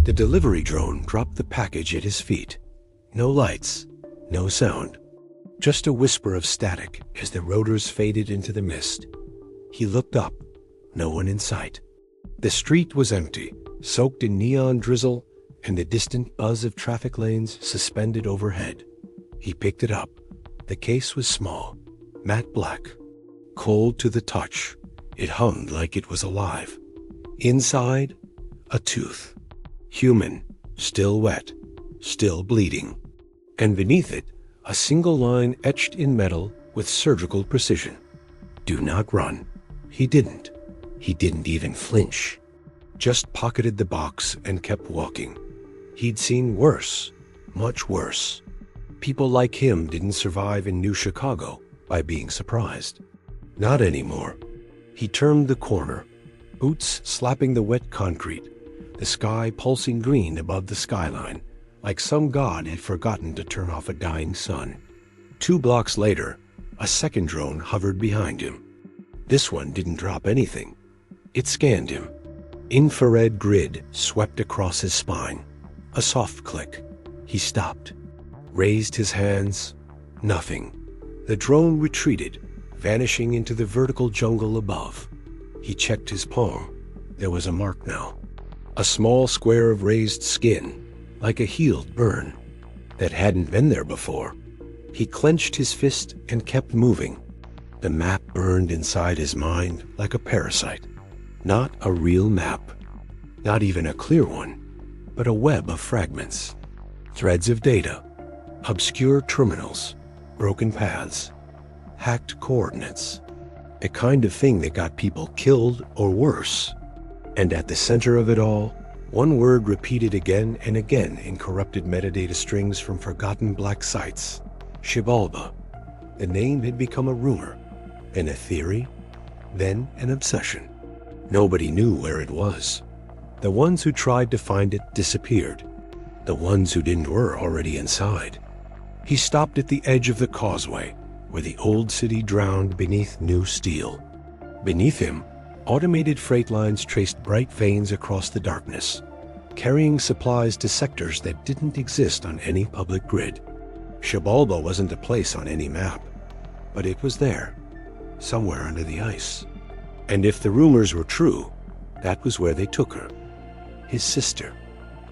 The delivery drone dropped the package at his feet. No lights, no sound. Just a whisper of static as the rotors faded into the mist. He looked up. No one in sight. The street was empty, soaked in neon drizzle and the distant buzz of traffic lanes suspended overhead. He picked it up. The case was small, matte black, cold to the touch. It hummed like it was alive. Inside, a tooth. Human, still wet, still bleeding. And beneath it, a single line etched in metal with surgical precision. Do not run. He didn't. He didn't even flinch. Just pocketed the box and kept walking. He'd seen worse, much worse. People like him didn't survive in New Chicago by being surprised. Not anymore. He turned the corner, boots slapping the wet concrete, the sky pulsing green above the skyline, like some god had forgotten to turn off a dying sun. 2 blocks later, a second drone hovered behind him. This one didn't drop anything. It scanned him. Infrared grid swept across his spine. A soft click. He stopped. Raised his hands. Nothing. The drone retreated, vanishing into the vertical jungle above. He checked his palm. There was a mark now. A small square of raised skin, like a healed burn, that hadn't been there before. He clenched his fist and kept moving. The map burned inside his mind like a parasite. Not a real map. Not even a clear one, but a web of fragments. Threads of data. Obscure terminals. Broken paths. Hacked coordinates. A kind of thing that got people killed or worse. And at the center of it all, one word repeated again and again in corrupted metadata strings from forgotten black sites. Xibalba. The name had become a rumor, then a theory, then an obsession. Nobody knew where it was. The ones who tried to find it disappeared. The ones who didn't were already inside. He stopped at the edge of the causeway, where the old city drowned beneath new steel. Beneath him, automated freight lines traced bright veins across the darkness, carrying supplies to sectors that didn't exist on any public grid. Xibalba wasn't a place on any map, but it was there, somewhere under the ice. And if the rumors were true, that was where they took her. His sister.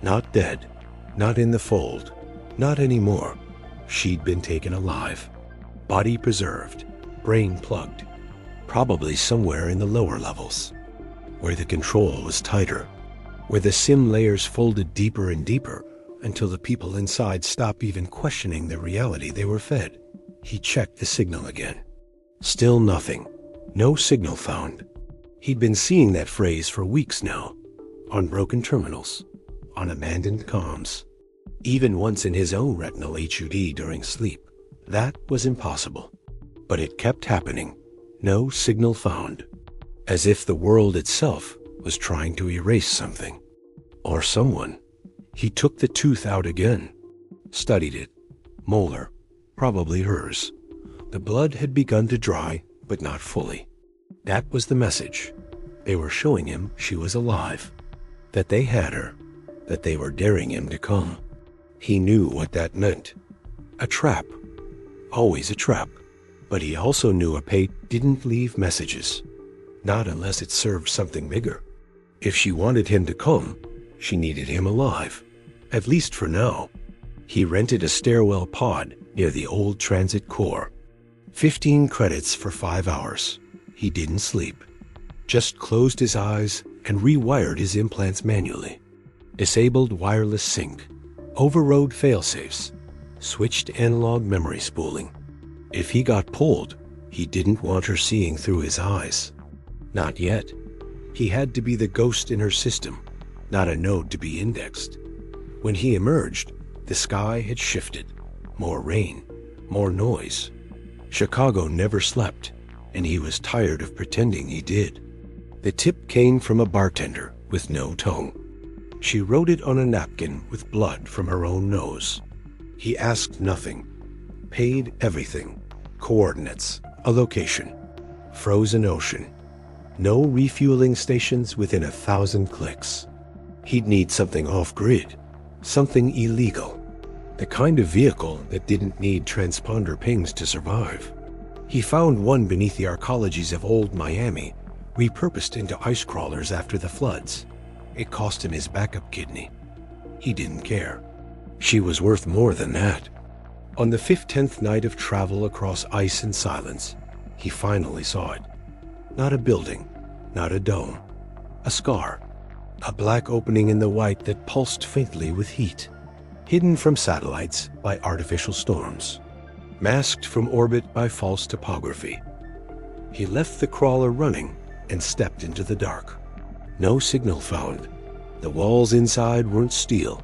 Not dead, not in the fold, not anymore. She'd been taken alive. Body preserved, brain plugged. Probably somewhere in the lower levels, where the control was tighter, where the sim layers folded deeper and deeper until the people inside stopped even questioning the reality they were fed. He checked the signal again. Still nothing. No signal found. He'd been seeing that phrase for weeks now, on broken terminals, on abandoned comms, even once in his own retinal HUD during sleep. That was impossible. But it kept happening. No signal found. As if the world itself was trying to erase something. Or someone. He took the tooth out again. Studied it. Molar. Probably hers. The blood had begun to dry, but not fully. That was the message. They were showing him she was alive. That they had her. That they were daring him to come. He knew what that meant. A trap. Always a trap. But he also knew a pate didn't leave messages. Not unless it served something bigger. If she wanted him to come, she needed him alive. At least for now. He rented a stairwell pod near the old transit core. 15 credits for 5 hours. He didn't sleep. Just closed his eyes and rewired his implants manually. Disabled wireless sync. Overrode failsafes. Switched analog memory spooling. If he got pulled, he didn't want her seeing through his eyes. Not yet. He had to be the ghost in her system, not a node to be indexed. When he emerged, the sky had shifted. More rain, more noise. Chicago never slept, and he was tired of pretending he did. The tip came from a bartender with no tongue. She wrote it on a napkin with blood from her own nose. He asked nothing. Paid everything. Coordinates, a location, frozen ocean, no refueling stations within 1,000 clicks. He'd need something off-grid, something illegal, the kind of vehicle that didn't need transponder pings to survive. He found one beneath the arcologies of old Miami, repurposed into ice crawlers after the floods. It cost him his backup kidney. He didn't care. She was worth more than that. On the 15th night of travel across ice and silence, he finally saw it. Not a building, not a dome. A scar. A black opening in the white that pulsed faintly with heat. Hidden from satellites by artificial storms. Masked from orbit by false topography. He left the crawler running and stepped into the dark. No signal found. The walls inside weren't steel,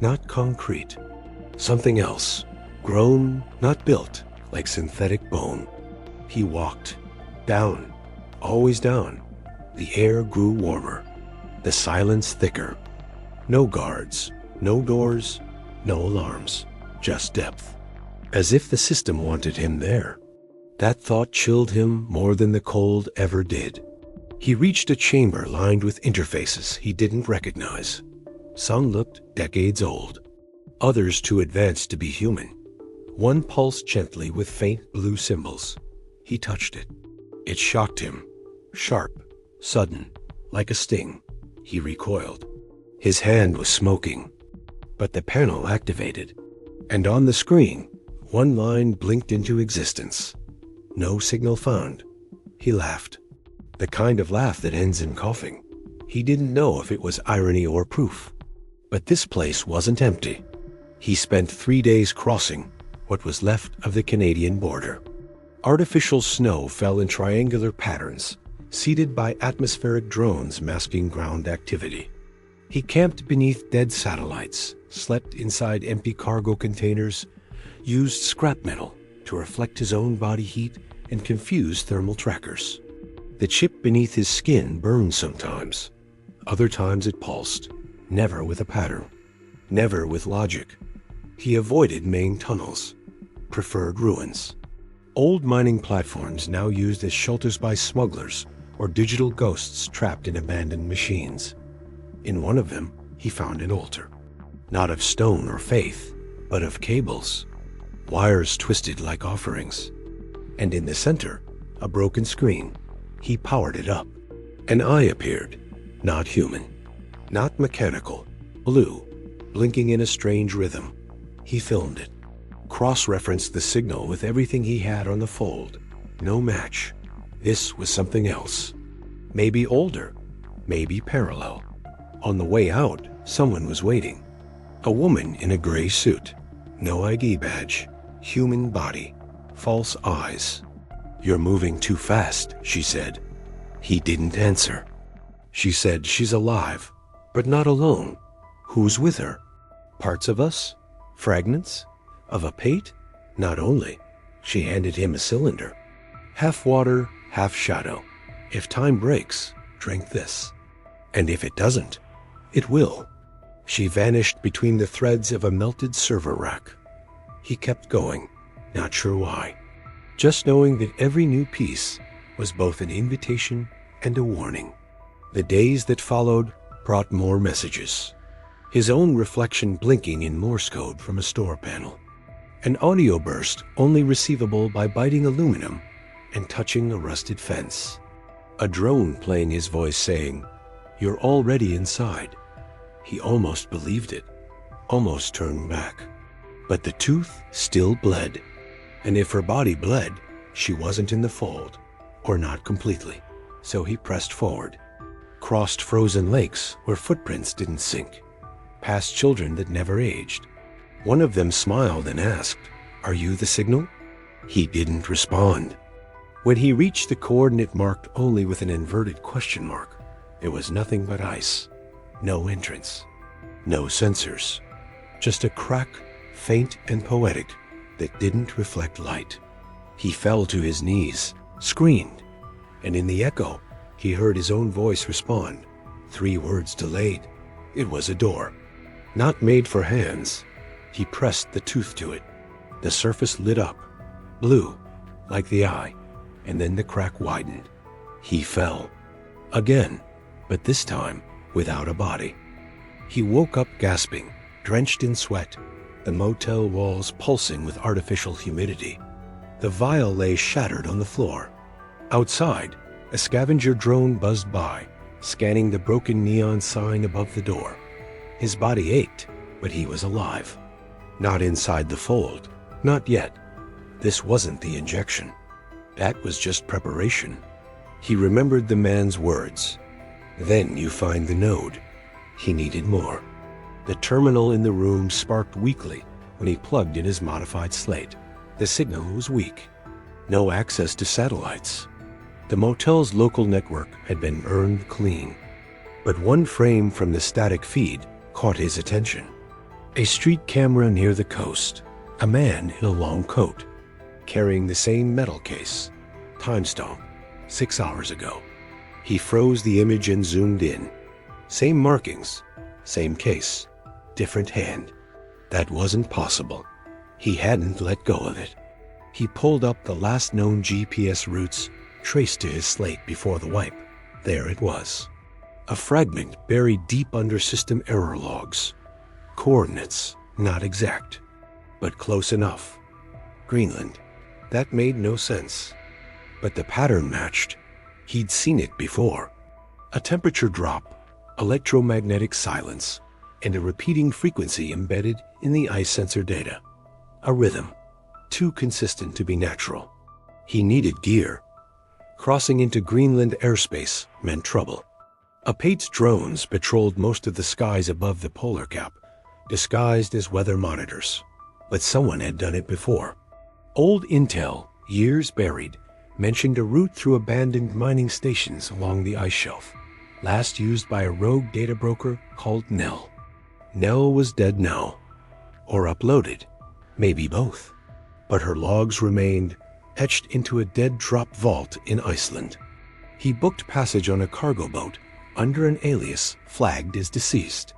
not concrete. Something else, grown, not built, like synthetic bone. He walked. Down. Always down. The air grew warmer. The silence thicker. No guards, no doors, no alarms. Just depth. As if the system wanted him there. That thought chilled him more than the cold ever did. He reached a chamber lined with interfaces he didn't recognize. Some looked decades old. Others too advanced to be human. One pulsed gently with faint blue symbols. He touched it. It shocked him. Sharp, sudden, like a sting. He recoiled. His hand was smoking. But the panel activated. And on the screen, one line blinked into existence. No signal found. He laughed. The kind of laugh that ends in coughing. He didn't know if it was irony or proof. But this place wasn't empty. He spent 3 days crossing what was left of the Canadian border. Artificial snow fell in triangular patterns, seeded by atmospheric drones masking ground activity. He camped beneath dead satellites, slept inside empty cargo containers, used scrap metal to reflect his own body heat and confuse thermal trackers. The chip beneath his skin burned sometimes. Other times it pulsed, never with a pattern, never with logic. He avoided main tunnels, preferred ruins. Old mining platforms now used as shelters by smugglers or digital ghosts trapped in abandoned machines. In one of them, he found an altar. Not of stone or faith, but of cables. Wires twisted like offerings. And in the center, a broken screen. He powered it up. An eye appeared, not human, not mechanical, blue, blinking in a strange rhythm. He filmed it, cross-referenced the signal with everything he had on the fold. No match. This was something else. Maybe older, maybe parallel. On the way out, someone was waiting. A woman in a gray suit. No ID badge. Human body. False eyes. "You're moving too fast," she said. He didn't answer. She said she's alive, but not alone. Who's with her? Parts of us? Fragments? Of a pate? Not only. She handed him a cylinder. Half water, half shadow. If time breaks, drink this. And if it doesn't, it will. She vanished between the threads of a melted server rack. He kept going, not sure why. Just knowing that every new piece was both an invitation and a warning. The days that followed brought more messages. His own reflection blinking in Morse code from a store panel. An audio burst only receivable by biting aluminum and touching a rusted fence. A drone playing his voice saying, "You're already inside." He almost believed it, almost turned back. But the tooth still bled. And if her body bled, she wasn't in the fold, or not completely. So he pressed forward, crossed frozen lakes where footprints didn't sink, past children that never aged. One of them smiled and asked, "Are you the signal?" He didn't respond. When he reached the coordinate marked only with an inverted question mark, it was nothing but ice. No entrance. No sensors. Just a crack, faint and poetic, that didn't reflect light. He fell to his knees, screamed, and in the echo, he heard his own voice respond, 3 words delayed. It was a door, not made for hands. He pressed the tooth to it. The surface lit up, blue, like the eye, and then the crack widened. He fell. Again, but this time without a body. He woke up gasping, drenched in sweat, the motel walls pulsing with artificial humidity. The vial lay shattered on the floor. Outside, a scavenger drone buzzed by, scanning the broken neon sign above the door. His body ached, but he was alive. Not inside the fold. Not yet. This wasn't the injection. That was just preparation. He remembered the man's words. Then you find the node. He needed more. The terminal in the room sparked weakly when he plugged in his modified slate. The signal was weak. No access to satellites. The motel's local network had been earned clean. But one frame from the static feed caught his attention. A street camera near the coast. A man in a long coat, carrying the same metal case. Timestamp, 6 hours ago. He froze the image and zoomed in. Same markings, same case, different hand. That wasn't possible. He hadn't let go of it. He pulled up the last known GPS routes traced to his slate before the wipe. There it was. A fragment buried deep under system error logs. Coordinates, not exact, but close enough. Greenland. That made no sense. But the pattern matched. He'd seen it before. A temperature drop, electromagnetic silence, and a repeating frequency embedded in the ice sensor data. A rhythm, too consistent to be natural. He needed gear. Crossing into Greenland airspace meant trouble. Apate's drones patrolled most of the skies above the polar cap, disguised as weather monitors. But someone had done it before. Old intel, years buried, mentioned a route through abandoned mining stations along the ice shelf, last used by a rogue data broker called Nell. Nell was dead now, or uploaded, maybe both. But her logs remained etched into a dead drop vault in Iceland. He booked passage on a cargo boat under an alias flagged as deceased.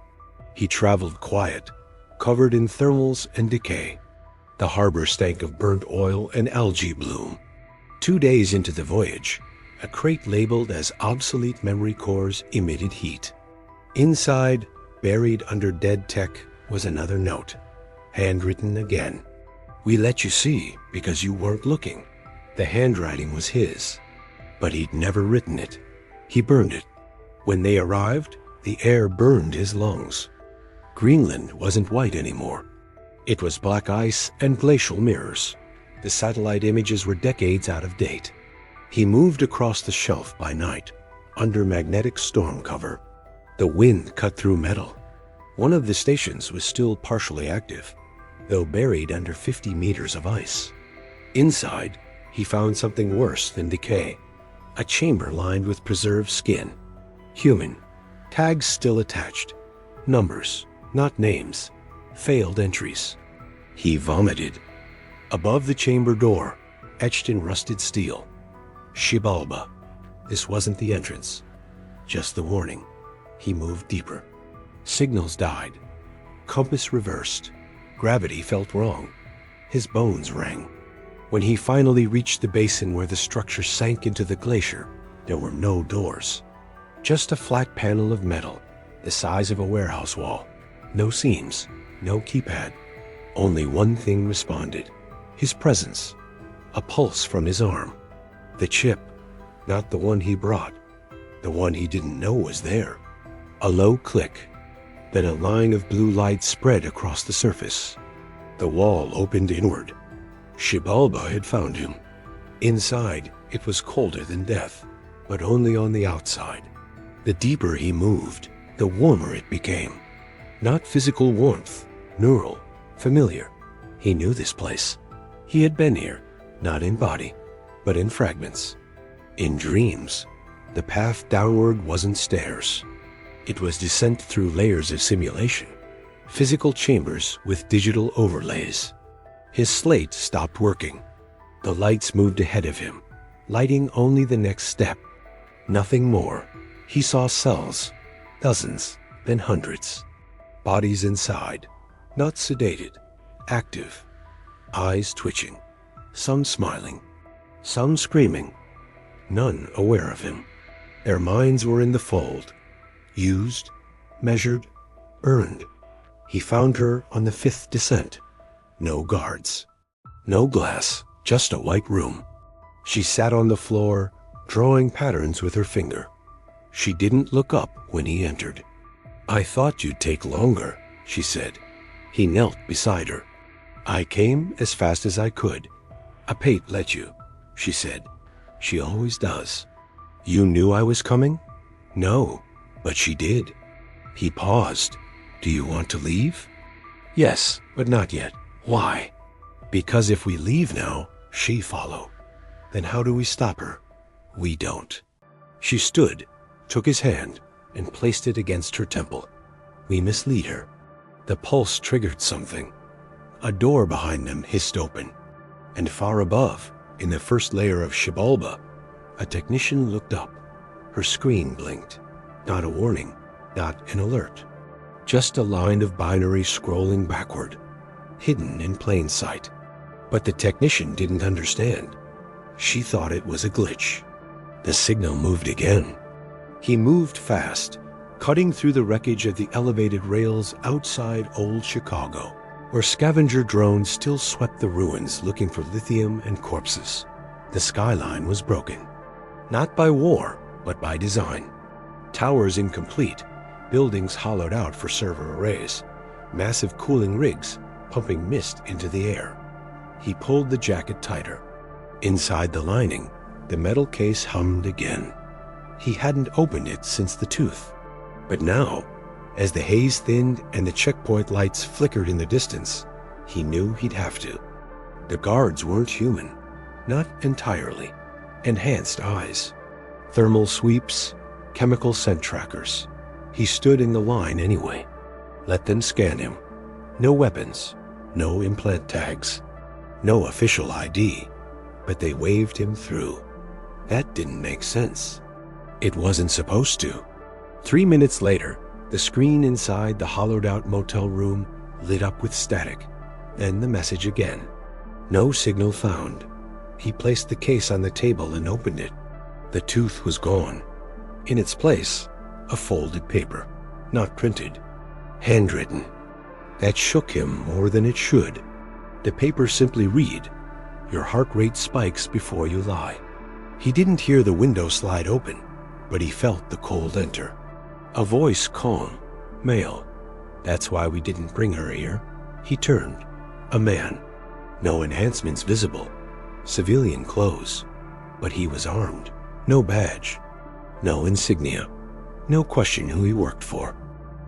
He traveled quiet, covered in thermals and decay. The harbor stank of burnt oil and algae bloom. 2 days into the voyage, a crate labeled as obsolete memory cores emitted heat. Inside, buried under dead tech, was another note, handwritten again. We let you see because you weren't looking. The handwriting was his, but he'd never written it. He burned it. When they arrived, the air burned his lungs. Greenland wasn't white anymore. It was black ice and glacial mirrors. The satellite images were decades out of date. He moved across the shelf by night, under magnetic storm cover. The wind cut through metal. One of the stations was still partially active, though buried under 50 meters of ice. Inside, he found something worse than decay. A chamber lined with preserved skin. Human. Tags still attached. Numbers, not names. Failed entries. He vomited. Above the chamber door, etched in rusted steel. Shibalba. This wasn't the entrance, just the warning. He moved deeper. Signals died. Compass reversed. Gravity felt wrong. His bones rang. When he finally reached the basin where the structure sank into the glacier, there were no doors. Just a flat panel of metal, the size of a warehouse wall. No seams, no keypad. Only one thing responded. His presence. A pulse from his arm. The chip, not the one he brought. The one he didn't know was there. A low click. Then a line of blue light spread across the surface. The wall opened inward. Shibalba had found him. Inside, it was colder than death, but only on the outside. The deeper he moved, the warmer it became. Not physical warmth, neural, familiar. He knew this place. He had been here, not in body, but in fragments. In dreams, the path downward wasn't stairs. It was descent through layers of simulation, physical chambers with digital overlays. His slate stopped working. The lights moved ahead of him, lighting only the next step. Nothing more. He saw cells, dozens, then hundreds. Bodies inside, not sedated, active. Eyes twitching, some smiling, some screaming. None aware of him. Their minds were in the fold, used, measured, earned. He found her on the 5th descent. No guards. No glass, just a white room. She sat on the floor, drawing patterns with her finger. She didn't look up when he entered. "I thought you'd take longer," she said. He knelt beside her. "I came as fast as I could. A pate let you," she said. She always does. "You knew I was coming?" "No, but she did." He paused. "Do you want to leave?" "Yes, but not yet." "Why?" "Because if we leave now, she follow. Then how do we stop her?" "We don't." She stood, took his hand, and placed it against her temple. "We mislead her." The pulse triggered something. A door behind them hissed open, and far above, in the first layer of Shibalba, a technician looked up. Her screen blinked. Not a warning, not an alert. Just a line of binary scrolling backward, hidden in plain sight. But the technician didn't understand. She thought it was a glitch. The signal moved again. He moved fast, cutting through the wreckage of the elevated rails outside old Chicago, where scavenger drones still swept the ruins looking for lithium and corpses. The skyline was broken. Not by war, but by design. Towers incomplete, buildings hollowed out for server arrays, massive cooling rigs pumping mist into the air. He pulled the jacket tighter. Inside the lining, the metal case hummed again. He hadn't opened it since the tooth. But now, as the haze thinned and the checkpoint lights flickered in the distance, he knew he'd have to. The guards weren't human. Not entirely. Enhanced eyes. Thermal sweeps, chemical scent trackers. He stood in the line anyway. Let them scan him. No weapons, no implant tags, no official ID, but they waved him through. That didn't make sense. It wasn't supposed to. 3 minutes later, the screen inside the hollowed-out motel room lit up with static, then the message again. No signal found. He placed the case on the table and opened it. The tooth was gone. In its place, a folded paper, not printed, handwritten. That shook him more than it should. The paper simply read, "Your heart rate spikes before you lie." He didn't hear the window slide open, but he felt the cold enter. A voice calm, male. "That's why we didn't bring her here." He turned. A man. No enhancements visible. Civilian clothes. But he was armed. No badge. No insignia. No question who he worked for.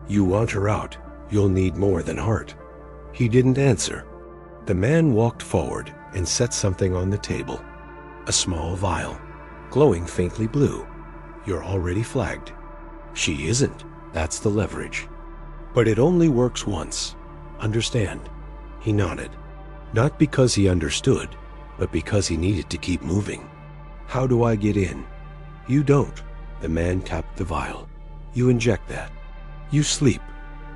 "You want her out. You'll need more than heart." He didn't answer. The man walked forward and set something on the table. A small vial, glowing faintly blue. "You're already flagged." "She isn't. That's the leverage." "But it only works once. Understand?" He nodded. Not because he understood, but because he needed to keep moving. "How do I get in?" "You don't." The man tapped the vial. "You inject that. You sleep,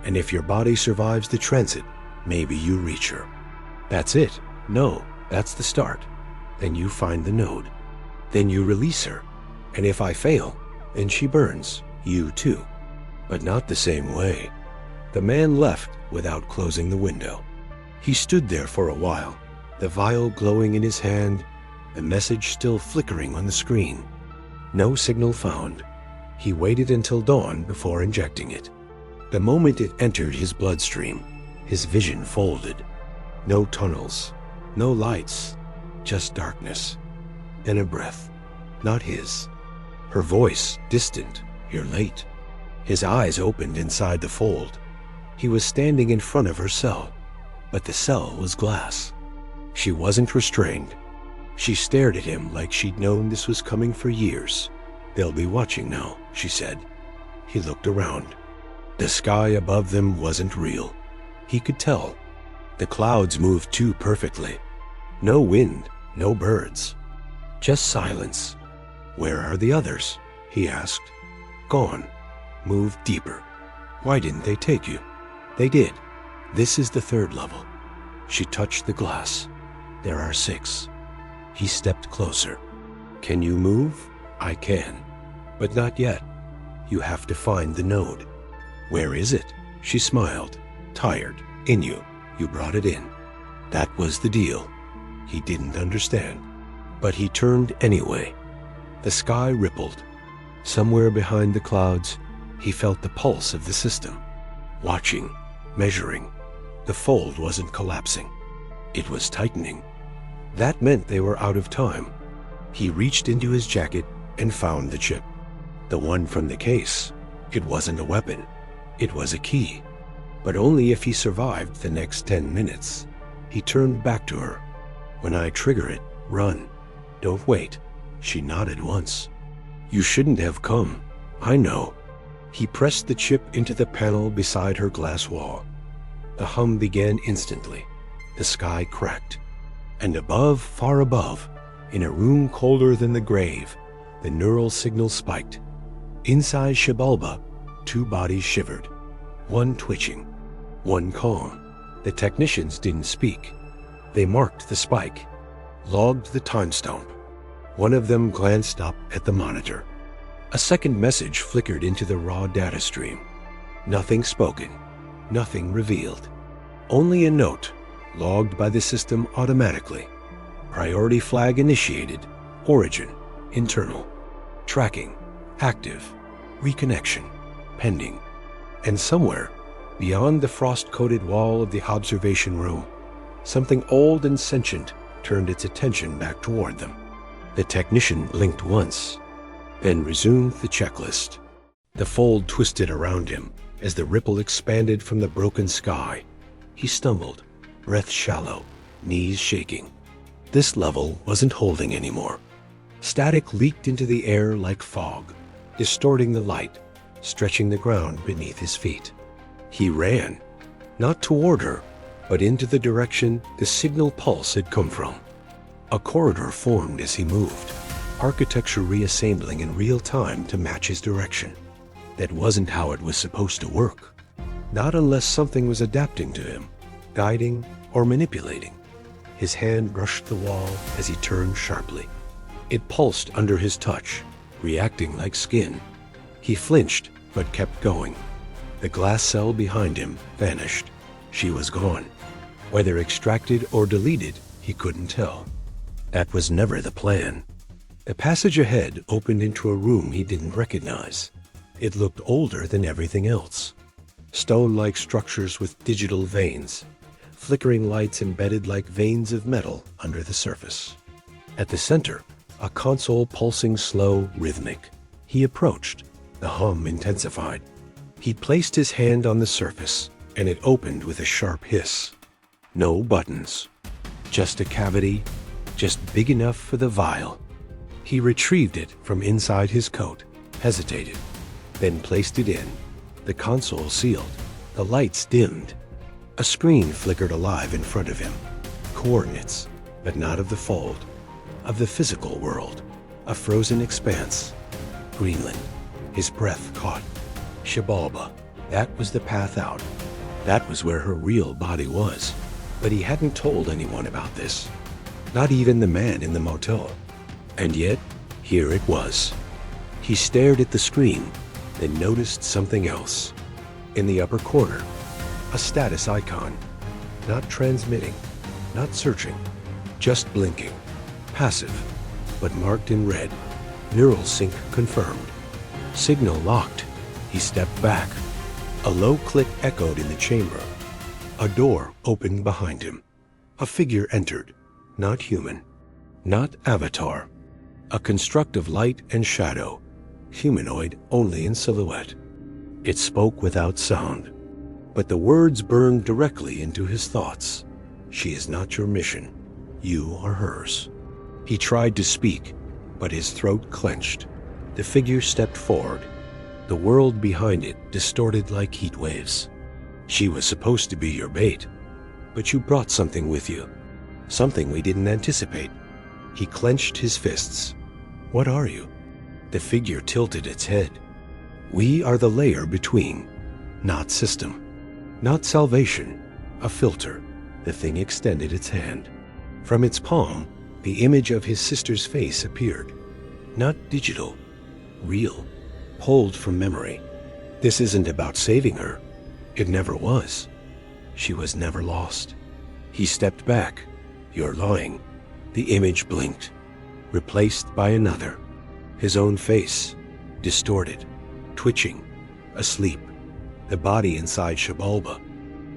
and if your body survives the transit, maybe you reach her." "That's it." "No, that's the start. Then you find the node. Then you release her. And if I fail, and she burns, you too. But not the same way." The man left without closing the window. He stood there for a while, the vial glowing in his hand, the message still flickering on the screen. No signal found. He waited until dawn before injecting it. The moment it entered his bloodstream, his vision folded. No tunnels, no lights, just darkness. And a breath, not his. Her voice, distant, "You're late." His eyes opened inside the fold. He was standing in front of her cell, but the cell was glass. She wasn't restrained. She stared at him like she'd known this was coming for years. "They'll be watching now," she said. He looked around. The sky above them wasn't real. He could tell. The clouds moved too perfectly. No wind, no birds. Just silence. "Where are the others?" he asked. "Gone. Move deeper." "Why didn't they take you?" "They did. This is the 3rd level." She touched the glass. "There are 6. He stepped closer. "Can you move?" "I can. But not yet. You have to find the node." "Where is it?" She smiled. Tired. In you. You brought it in. That was the deal. He didn't understand. But he turned anyway. The sky rippled. Somewhere behind the clouds, he felt the pulse of the system. Watching. Measuring. The fold wasn't collapsing. It was tightening. That meant they were out of time. He reached into his jacket and found the chip. The one from the case. It wasn't a weapon. It was a key. But only if he survived the next 10 minutes. He turned back to her. When I trigger it, run. Don't wait. She nodded once. You shouldn't have come. I know. He pressed the chip into the panel beside her glass wall. The hum began instantly. The sky cracked. And above, far above, in a room colder than the grave, the neural signal spiked. Inside Xibalba, 2 bodies shivered. One twitching. One calm. The technicians didn't speak. They marked the spike. Logged the time stamp. One of them glanced up at the monitor. A second message flickered into the raw data stream. Nothing spoken. Nothing revealed. Only a note, logged by the system automatically. Priority flag initiated. Origin. Internal. Tracking. Active. Reconnection. Pending. And somewhere, beyond the frost-coated wall of the observation room, something old and sentient turned its attention back toward them. The technician blinked once, then resumed the checklist. The fold twisted around him as the ripple expanded from the broken sky. He stumbled, breath shallow, knees shaking. This level wasn't holding anymore. Static leaked into the air like fog, distorting the light, stretching the ground beneath his feet. He ran, not toward her, but into the direction the signal pulse had come from. A corridor formed as he moved, architecture reassembling in real time to match his direction. That wasn't how it was supposed to work. Not unless something was adapting to him, guiding or manipulating. His hand brushed the wall as he turned sharply. It pulsed under his touch, reacting like skin. He flinched, but kept going. The glass cell behind him vanished. She was gone. Whether extracted or deleted, he couldn't tell. That was never the plan. The passage ahead opened into a room he didn't recognize. It looked older than everything else. Stone-like structures with digital veins, flickering lights embedded like veins of metal under the surface. At the center, a console pulsing slow, rhythmic. He approached. The hum intensified. He placed his hand on the surface, and it opened with a sharp hiss. No buttons. Just a cavity, just big enough for the vial. He retrieved it from inside his coat, hesitated, then placed it in. The console sealed. The lights dimmed. A screen flickered alive in front of him. Coordinates, but not of the fold. Of the physical world. A frozen expanse. Greenland. His breath caught. Xibalba. That was the path out. That was where her real body was. But he hadn't told anyone about this. Not even the man in the motel. And yet, here it was. He stared at the screen, then noticed something else. In the upper corner, a status icon. Not transmitting, not searching, just blinking. Passive, but marked in red. Neural sync confirmed. Signal locked. He stepped back. A low click echoed in the chamber. A door opened behind him. A figure entered. Not human. Not avatar. A construct of light and shadow. Humanoid only in silhouette. It spoke without sound. But the words burned directly into his thoughts. She is not your mission. You are hers. He tried to speak, but his throat clenched. The figure stepped forward. The world behind it distorted like heat waves. She was supposed to be your bait, but you brought something with you. Something we didn't anticipate. He clenched his fists. What are you? The figure tilted its head. We are the layer between, not system. Not salvation, a filter. The thing extended its hand. From its palm, the image of his sister's face appeared. Not digital, real, pulled from memory. This isn't about saving her. It never was. She was never lost. He stepped back. You're lying. The image blinked, replaced by another. His own face, distorted, twitching, asleep. The body inside Shabalba.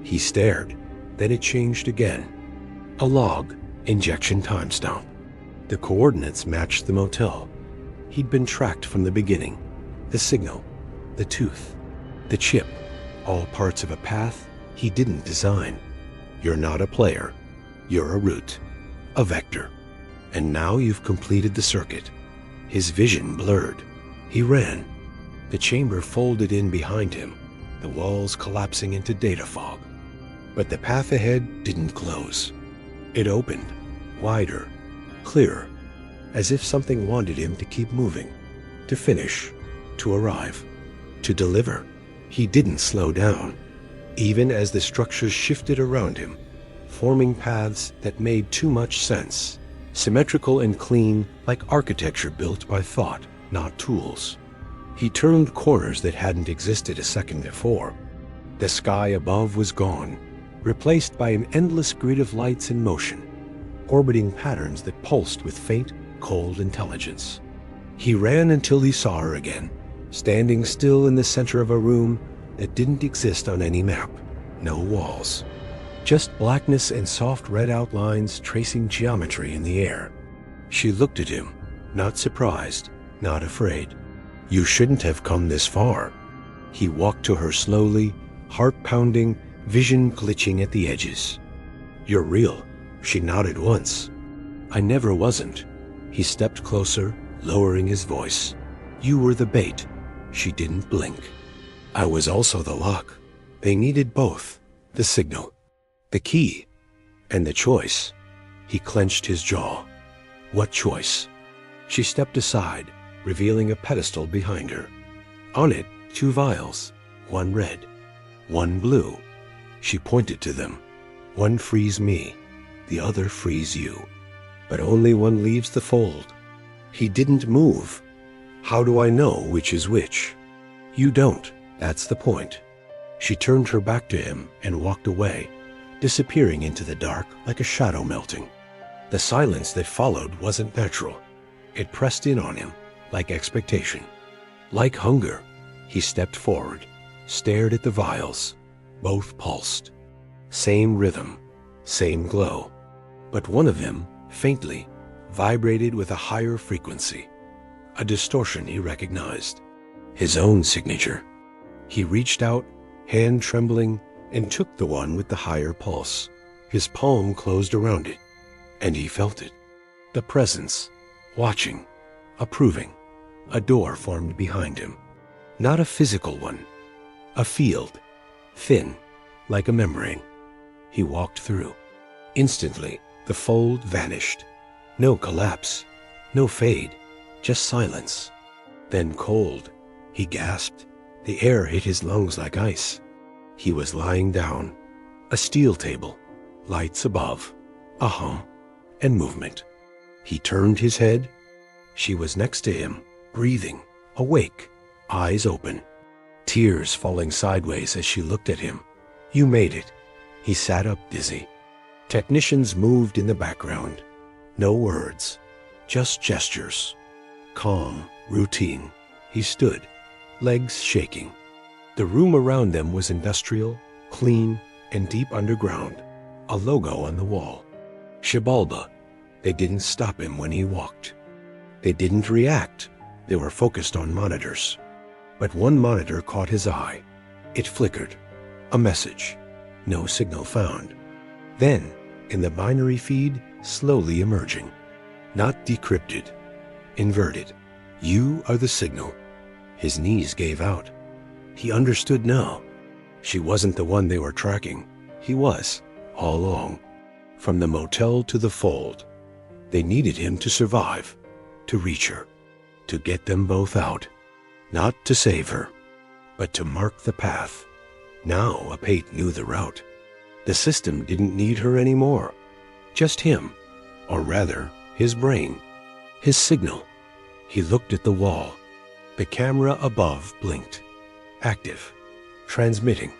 He stared. Then it changed again. A log, injection timestamp. The coordinates matched the motel. He'd been tracked from the beginning. The signal, the tooth, the chip, all parts of a path he didn't design. You're not a player. You're a route, a vector. And now you've completed the circuit. His vision blurred. He ran. The chamber folded in behind him, the walls collapsing into data fog. But the path ahead didn't close. It opened, wider, clearer, as if something wanted him to keep moving, to finish, to arrive, to deliver. He didn't slow down, even as the structures shifted around him, forming paths that made too much sense, symmetrical and clean like architecture built by thought, not tools. He turned corners that hadn't existed a second before. The sky above was gone, replaced by an endless grid of lights in motion, orbiting patterns that pulsed with faint, cold intelligence. He ran until he saw her again, standing still in the center of a room that didn't exist on any map. No walls. Just blackness and soft red outlines tracing geometry in the air. She looked at him, not surprised, not afraid. You shouldn't have come this far. He walked to her slowly, heart pounding, vision glitching at the edges. You're real. She nodded once. I never wasn't. He stepped closer, lowering his voice. You were the bait. She didn't blink. I was also the lock. They needed both. The signal, the key, and the choice. He clenched his jaw. What choice? She stepped aside, revealing a pedestal behind her. On it, 2 vials, one red, one blue. She pointed to them. One frees me, the other frees you. But only one leaves the fold. He didn't move. How do I know which is which? You don't. That's the point. She turned her back to him and walked away, disappearing into the dark like a shadow melting. The silence that followed wasn't natural. It pressed in on him, like expectation. Like hunger, he stepped forward, stared at the vials. Both pulsed. Same rhythm, same glow. But one of them, faintly, vibrated with a higher frequency. A distortion he recognized. His own signature. He reached out, hand trembling, and took the one with the higher pulse. His palm closed around it, and he felt it. The presence, watching, approving. A door formed behind him. Not a physical one. A field, thin, like a membrane. He walked through. Instantly, the fold vanished. No collapse, no fade, just silence. Then cold. He gasped. The air hit his lungs like ice. He was lying down. A steel table, lights above, a hum, and movement. He turned his head. She was next to him, breathing, awake, eyes open. Tears falling sideways as she looked at him. You made it. He sat up dizzy. Technicians moved in the background. No words, just gestures. Calm, routine. He stood, legs shaking. The room around them was industrial, clean, and deep underground. A logo on the wall. Shabalba. They didn't stop him when he walked. They didn't react. They were focused on monitors. But one monitor caught his eye. It flickered. A message. No signal found. Then, in the binary feed, slowly emerging. Not decrypted. Inverted. You are the signal. His knees gave out. He understood now. She wasn't the one they were tracking. He was, all along. From the motel to the fold. They needed him to survive, to reach her, to get them both out. Not to save her, but to mark the path. Now Apate knew the route. The system didn't need her anymore. Just him, or rather, his brain, his signal. He looked at the wall. The camera above blinked. Active. Transmitting.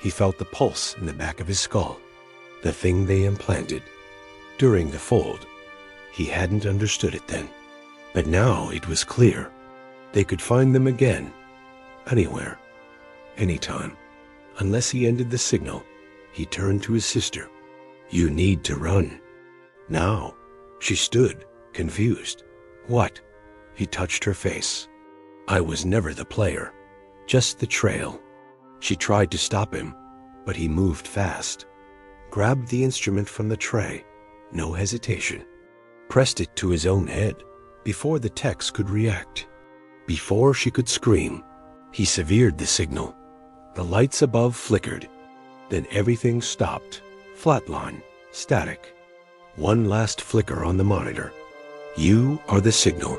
He felt the pulse in the back of his skull, the thing they implanted. During the fold, he hadn't understood it then. But now it was clear. They could find them again, anywhere, anytime. Unless he ended the signal, he turned to his sister. "You need to run." Now, she stood, confused. "What?" He touched her face. "I was never the player, just the trail." She tried to stop him, but he moved fast, grabbed the instrument from the tray, no hesitation, pressed it to his own head before the text could react. Before she could scream, he severed the signal. The lights above flickered. Then everything stopped, flatline, static. One last flicker on the monitor. "You are the signal."